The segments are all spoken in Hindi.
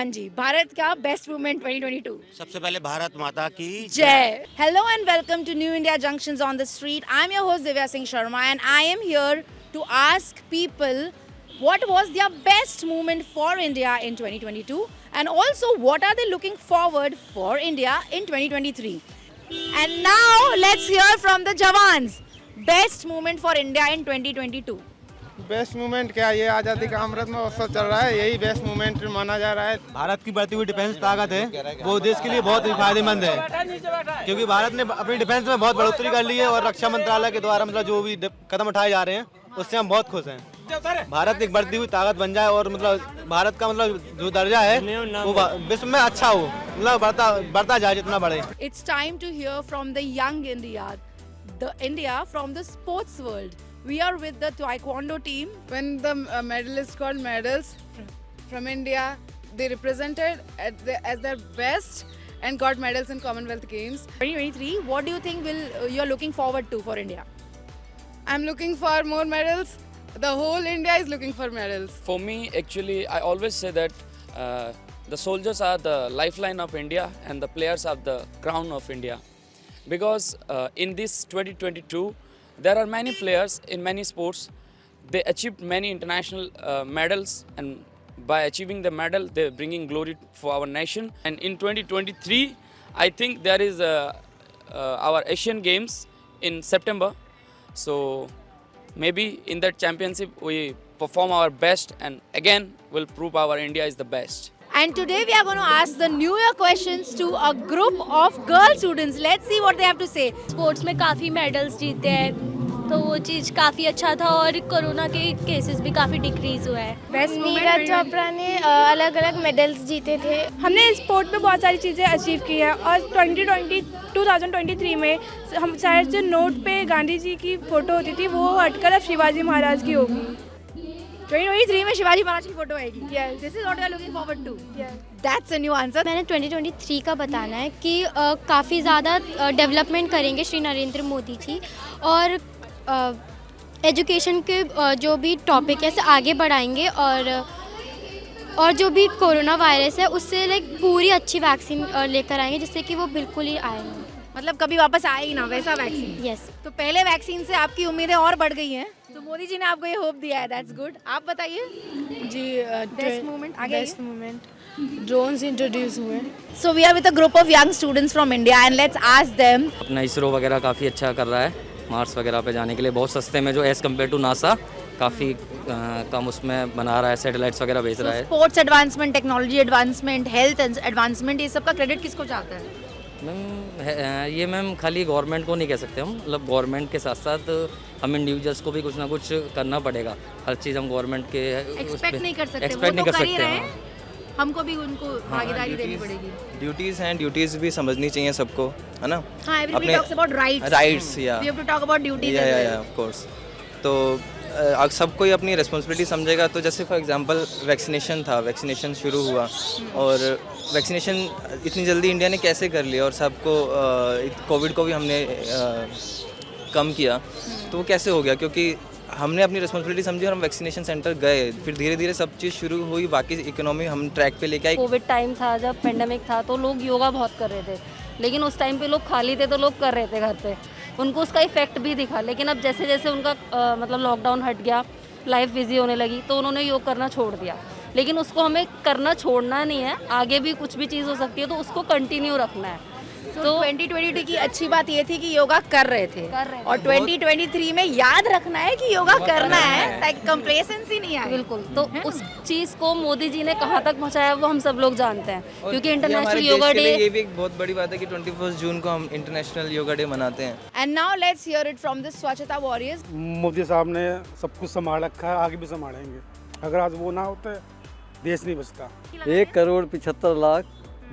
हाँ जी, भारत का बेस्ट मूवमेंट 2022। सबसे पहले भारत माता की Jai. Hello and welcome to New India Junctions on the Street. I'm your host Divya Singh Sharma and I am here to ask people what was their best moment for India in 2022 and also what are they looking forward for India in 2023. And now let's hear from the Jawans. Best moment for India in 2022. Best movement क्या, ये आज़ादी का अमृत महोत्सव चल रहा है, यही बेस्ट मूवमेंट माना जा रहा है। भारत की बढ़ती हुई डिफेंस ताकत है वो देश के लिए बहुत ही फायदेमंद है, क्योंकि भारत ने अपनी डिफेंस में बहुत बढ़ोतरी कर ली है और रक्षा मंत्रालय के द्वारा मतलब जो भी कदम उठाए जा रहे हैं उससे हम बहुत खुश हैं। भारत एक बढ़ती हुई ताकत बन जाए और मतलब भारत का मतलब जो दर्जा है वो विश्व में अच्छा हो, मतलब बढ़ता जाए जितना बढ़े। It's time to hear from the young India, the India from the sports world. We are with the Taekwondo team. When the medalists got medals from India, they represented as their best and got medals in Commonwealth Games. 2023, what do you think you're looking forward to for India? I'm looking for more medals. The whole India is looking for medals. For me, actually, I always say that the soldiers are the lifeline of India and the players are the crown of India. Because in this 2022, there are many players in many sports. They achieved many international medals, and by achieving the medal, they're bringing glory for our nation. And in 2023, I think there is our Asian Games in September. So maybe in that championship, we perform our best, and again, we'll prove our India is the best. And today we are going to ask the New Year questions to a group of girl students. Let's see what they have to say. Sports में काफ़ी मेडल्स जीते हैं तो वो चीज़ काफ़ी अच्छा था और कोरोना के केसेस भी काफ़ी डिक्रीज हुआ है। Best नीरज चोपड़ा ने अलग अलग मेडल्स जीते थे। हमने स्पोर्ट में बहुत सारी चीज़ें अचीव की है और 2023 में हम शायद जो नोट पे गांधी जी की फ़ोटो होती थी वो हटकर अब शिवाजी महाराज की होगी। 2023 में शिवाजी महाराज की फोटो आएगी। Yes. This is what we are looking forward to. Yes. That's a new answer. मैंने 2023 का बताना है कि काफ़ी ज़्यादा डेवलपमेंट करेंगे श्री नरेंद्र मोदी जी और एजुकेशन के जो भी टॉपिक है से आगे बढ़ाएंगे और जो भी कोरोना वायरस है उससे लाइक पूरी अच्छी वैक्सीन लेकर आएंगे जिससे कि वो बिल्कुल ही आए नहीं। मतलब कभी वापस आए ही ना वैसा वैक्सीन। यस। तो पहले वैक्सीन से आपकी उम्मीदें और बढ़ गई हैं। तो मोदी जी ने आपको ये होप दिया है, दैट्स गुड। आप बताइए जी बेस्ट मूवमेंट आगे। बेस्ट मूवमेंट ड्रोन्स इंट्रोड्यूस हुए। So we are with a group of young students from India and let's ask them. अपना इसरो वगैरह काफ़ी अच्छा कर रहा है, मार्स वगैरह पे जाने के लिए बहुत सस्ते में जो एज़ कम्पेयर टू नासा काफ़ी कम उसमें बना रहा है, सैटेलाइट्स वगैरह भेज रहा है। Sports advancement, technology advancement, health advancement, ये सब का क्रेडिट किसको जाता है? ये मैम खाली गवर्नमेंट को नहीं कह सकते हम, मतलब गवर्नमेंट के साथ साथ हम इंडिविजुअल्स को भी कुछ ना कुछ करना पड़ेगा। हर चीज़ हम गवर्नमेंट के एक्सपेक्ट नहीं कर सकते, एक्सपेक्ट नहीं कर सकते हैं। हमको भी उनको भागीदारी देनी पड़ेगी। ड्यूटीज़ हैं, ड्यूटीज़ भी समझनी चाहिए सबको, है ना? हाँ, एवरीबॉडी टॉक्स अबाउट राइट्स या we have to talk about duties as well. Of course. तो सब कोई अपनी रिस्पॉन्सिबिलिटी समझेगा। तो जैसे फॉर एग्जांपल वैक्सीनेशन शुरू हुआ और वैक्सीनेशन इतनी जल्दी इंडिया ने कैसे कर लिया और सबको कोविड को भी हमने कम किया, तो वो कैसे हो गया? क्योंकि हमने अपनी रिस्पॉन्सिबिलिटी समझी और हम वैक्सीनेशन सेंटर गए, फिर धीरे धीरे सब चीज़ शुरू हुई, बाकी इकोनॉमी हम ट्रैक पे लेके आए। कोविड टाइम था, जब पेंडेमिक था तो लोग योगा बहुत कर रहे थे, लेकिन उस टाइम पे लोग खाली थे तो लोग कर रहे थे घर पे, उनको उसका इफेक्ट भी दिखा। लेकिन अब जैसे जैसे उनका मतलब लॉकडाउन हट गया, लाइफ बिजी होने लगी, तो उन्होंने योग करना छोड़ दिया। लेकिन उसको हमें करना छोड़ना नहीं है, आगे भी कुछ भी चीज़ हो सकती है तो उसको कंटिन्यू रखना है। तो 2022 की अच्छी बात ये थी कि योगा कर रहे थे और 2023 में याद रखना है कि योगा करना है, ताकि कंप्लेसेंसी नहीं आए। बिल्कुल। तो उस चीज़ को मोदी जी ने कहाँ तक पहुँचाया वो हम सब लोग जानते हैं, क्योंकि इंटरनेशनल योगा डे, ये भी एक बहुत बड़ी बात है कि 21 जून को हम इंटरनेशनल योगा डे मनाते हैं। And now let's hear it from the स्वच्छता वॉरियर्स। मोदी साहब ने सब कुछ संभाल रखा है, आगे भी संभालेंगे। अगर आज वो ना होते देश नहीं बचता। 1,75,00,000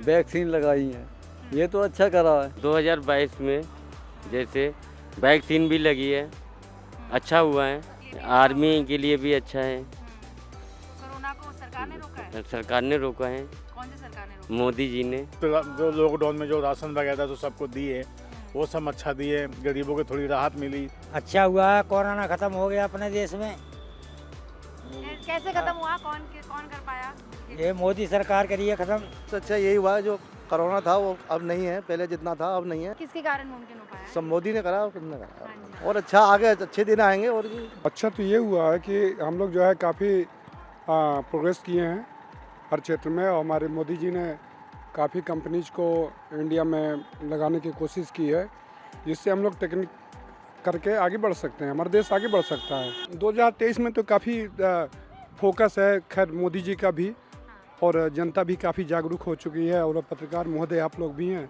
वैक्सीन लगाई हैं, ये तो अच्छा करा है। 2022 में जैसे वैक्सीन भी लगी है, अच्छा हुआ है, आर्मी के लिए भी अच्छा है। कोरोना को सरकार ने रोका है। सरकार ने रोका है। कौन सी सरकार ने रोका? मोदी जी ने। जो लॉकडाउन में जो राशन वगैरह तो सबको दिए, वो सब अच्छा दिए, गरीबों को थोड़ी राहत मिली। अच्छा हुआ है, कोरोना खत्म हो गया अपने देश में। कैसे खत्म हुआ, कौन कर पाया? ये मोदी सरकार करी है खत्म। सबसे अच्छा यही हुआ है, जो कोरोना था वो अब नहीं है, पहले जितना था अब नहीं है। किसके कारण मुमकिन हो पाया? सब मोदी ने करा और किसने करा, और अच्छा आगे अच्छे दिन आएंगे। और भी अच्छा तो ये हुआ है कि हम लोग जो है काफ़ी प्रोग्रेस किए हैं हर क्षेत्र में, और हमारे मोदी जी ने काफ़ी कंपनीज को इंडिया में लगाने की कोशिश की है, जिससे हम लोग टेक्निक करके आगे बढ़ सकते हैं, हमारा देश आगे बढ़ सकता है। 2023 में तो काफ़ी फोकस है खैर मोदी जी का भी, और जनता भी काफ़ी जागरूक हो चुकी है, और पत्रकार महोदय आप लोग भी हैं,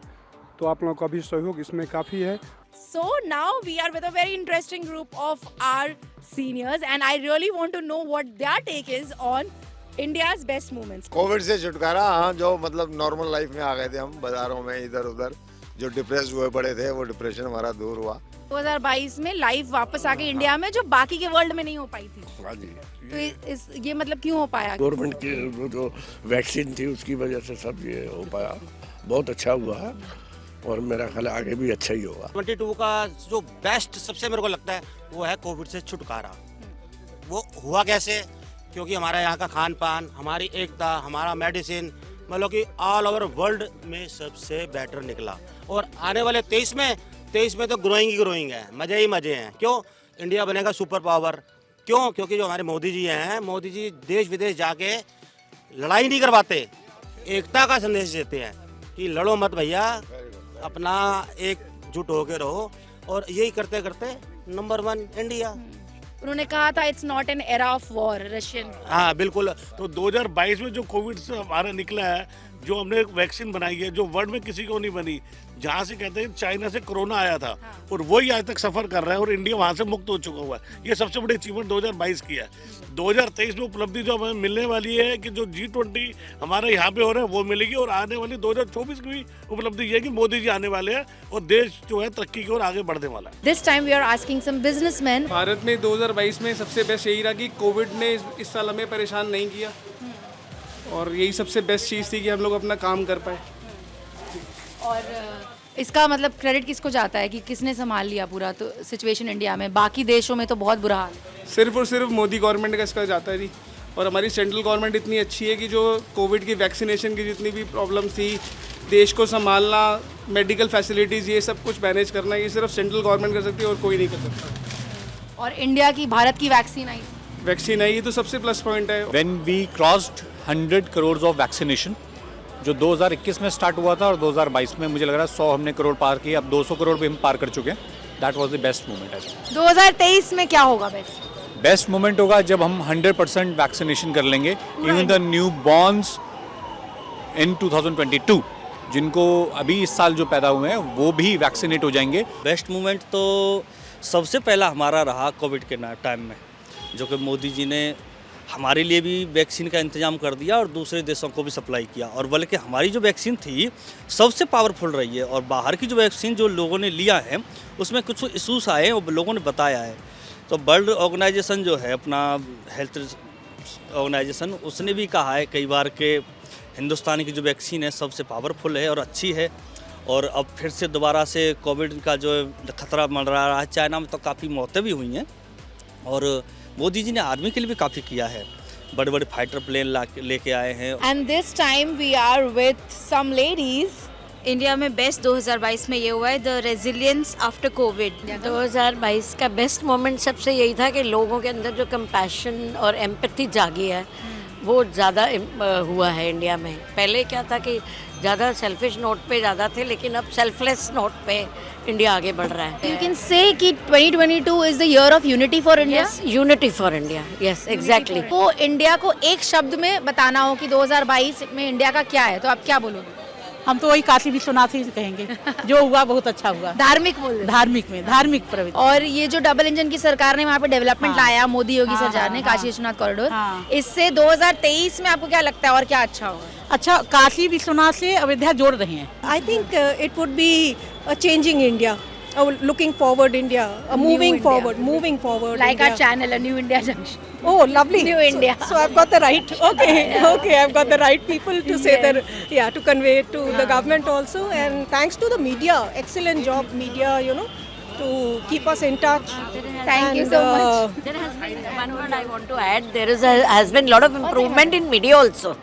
तो आप लोगों का भी सहयोग इसमें काफ़ी है। So now we are with a very interesting group of our seniors and I really want to know what their take is on India's best moments. Covid से छुटकारा, हाँ, जो मतलब नॉर्मल लाइफ में आ गए थे हम, बाजारों में इधर उधर जो डिप्रेस हुए पड़े थे, वो डिप्रेशन हमारा दूर हुआ। 2022 में लाइफ वापस आ गई इंडिया में, जो बाकी के वर्ल्ड में नहीं हो पाई थी। हाँ जी। तो ये मतलब क्यों हो पाया? गवर्नमेंट की जो वैक्सीन थी उसकी वजह से सब ये हो पाया, बहुत अच्छा हुआ है, और मेरा ख्याल आगे भी अच्छा ही होगा। 22 का जो बेस्ट सबसे मेरे को लगता है वो है कोविड से छुटकारा। वो हुआ कैसे? क्योंकि हमारा यहाँ का खान पान, हमारी एकता, हमारा मेडिसिन, मतलब कि ऑल ओवर वर्ल्ड में सबसे बेटर निकला। और आने वाले 23 में तो ग्रोइंग है, मजे ही मजे हैं। क्यों? इंडिया बनेगा सुपर पावर। क्यों? क्योंकि जो हमारे मोदी जी हैं, मोदी जी देश विदेश जाके लड़ाई नहीं करवाते, एकता का संदेश देते हैं कि लड़ो मत भैया, अपना एकजुट होके रहो, और यही करते करते नंबर 1 इंडिया। उन्होंने कहा था it's not an era of war, Russian. हाँ बिल्कुल। तो 2022 में जो कोविड से हमारा निकला है, जो हमने वैक्सीन बनाई है, जो वर्ल्ड में किसी को नहीं बनी, जहाँ से कहते हैं चाइना से कोरोना आया था, और वही आज तक सफर कर रहा है, और इंडिया वहाँ से मुक्त हो चुका हुआ है। ये सबसे बड़ी अचीवमेंट 2022 की है। 2023 में उपलब्धि जो हमें मिलने वाली है कि जो G20 हमारे यहाँ पे हो रहा है वो मिलेगी, और आने वाली 2024 की भी उपलब्धि ये है कि मोदी जी आने वाले हैं, और देश जो है तरक्की की ओर आगे बढ़ने वाला है। This time we are asking some businessmen. Bharat में 2022 में सबसे बेस्ट यही रहा कि कोविड ने इस साल हमें परेशान नहीं किया, और यही सबसे बेस्ट चीज़ थी कि हम लोग अपना काम कर पाए। और इसका मतलब क्रेडिट किसको जाता है कि किसने संभाल लिया पूरा तो सिचुएशन इंडिया में? बाकी देशों में तो बहुत बुरा हाल है। सिर्फ और सिर्फ मोदी गवर्नमेंट का इसका जाता है जी। और हमारी सेंट्रल गवर्नमेंट इतनी अच्छी है कि जो कोविड की वैक्सीनेशन की जितनी भी प्रॉब्लम थी, देश को संभालना, मेडिकल फैसिलिटीज़, ये सब कुछ मैनेज करना, ये सिर्फ सेंट्रल गवर्नमेंट कर सकती है और कोई नहीं कर सकता। और इंडिया की, भारत की वैक्सीन आई ये तो सबसे प्लस पॉइंट है। When we crossed 100 crores of vaccination, जो 2021 में स्टार्ट हुआ था, और 2022 में मुझे लग रहा है 100 हमने करोड़ पार किए, अब 200 करोड़ भी हम पार कर चुके हैं। That was the best moment I think. 2023 में क्या होगा बेस्ट मोमेंट होगा जब हम 100% वैक्सीनेशन कर लेंगे। इवन द न्यू बॉर्न्स इन 2022 जिनको अभी इस साल जो पैदा हुए हैं वो भी वैक्सीनेट हो जाएंगे। बेस्ट मोमेंट तो सबसे पहला हमारा रहा कोविड के टाइम में, जो कि मोदी जी ने हमारे लिए भी वैक्सीन का इंतजाम कर दिया और दूसरे देशों को भी सप्लाई किया, और बल्कि हमारी जो वैक्सीन थी सबसे पावरफुल रही है। और बाहर की जो वैक्सीन जो लोगों ने लिया है उसमें कुछ इशूज़ आए और लोगों ने बताया है। तो वर्ल्ड ऑर्गेनाइजेशन जो है अपना हेल्थ ऑर्गेनाइजेशन, उसने भी कहा है कई बार कि हिंदुस्तान की जो वैक्सीन है सबसे पावरफुल है और अच्छी है। और अब फिर से दोबारा से कोविड का जो खतरा मंडरा रहा है, चाइना में तो काफ़ी मौतें भी हुई हैं, और मोदी जी ने आर्मी के लिए भी काफ़ी किया है, बड़े बड़े फाइटर प्लेन लेके आए हैं। And this time we are with some ladies. India में बेस्ट 2022 में ये हुआ है, द रेजिलियंस आफ्टर कोविड। 2022 का बेस्ट मोमेंट सबसे यही था कि लोगों के अंदर जो कंपैशन और एम्पैथी जागी है वो ज़्यादा हुआ है इंडिया में। पहले क्या था कि ज़्यादा सेल्फिश नोट पे ज़्यादा थे, लेकिन अब सेल्फलेस नोट पे इंडिया आगे बढ़ रहा है। यू कैन से कि 2022 is the year of unity for India. Unity for India, yes exactly. तो इंडिया को एक शब्द में बताना हो कि 2022 में इंडिया का क्या है, तो आप क्या बोलोगे? हम तो वही काशी विश्वनाथ ही कहेंगे, जो हुआ बहुत अच्छा हुआ। धार्मिक बोल, धार्मिक प्रवृत्ति। और ये जो डबल इंजन की सरकार ने वहाँ पे डेवलपमेंट लाया, मोदी योगी सरकार ने, काशी विश्वनाथ कॉरिडोर, इससे 2023 में आपको क्या लगता है और क्या अच्छा होगा? अच्छा, काशी विश्वनाथ से अयोध्या जोड़ रहे हैं। I think it would be a changing India, looking forward India, moving forward like India. our channel, a New India Junction. Oh, lovely. New India. So I've got the right, okay, I've got the right people to say that, to convey it to the government also, and thanks to the media, excellent job media, to keep us in touch. Thank you so much. There has been one word I want to add. There has been a lot of improvement in media also.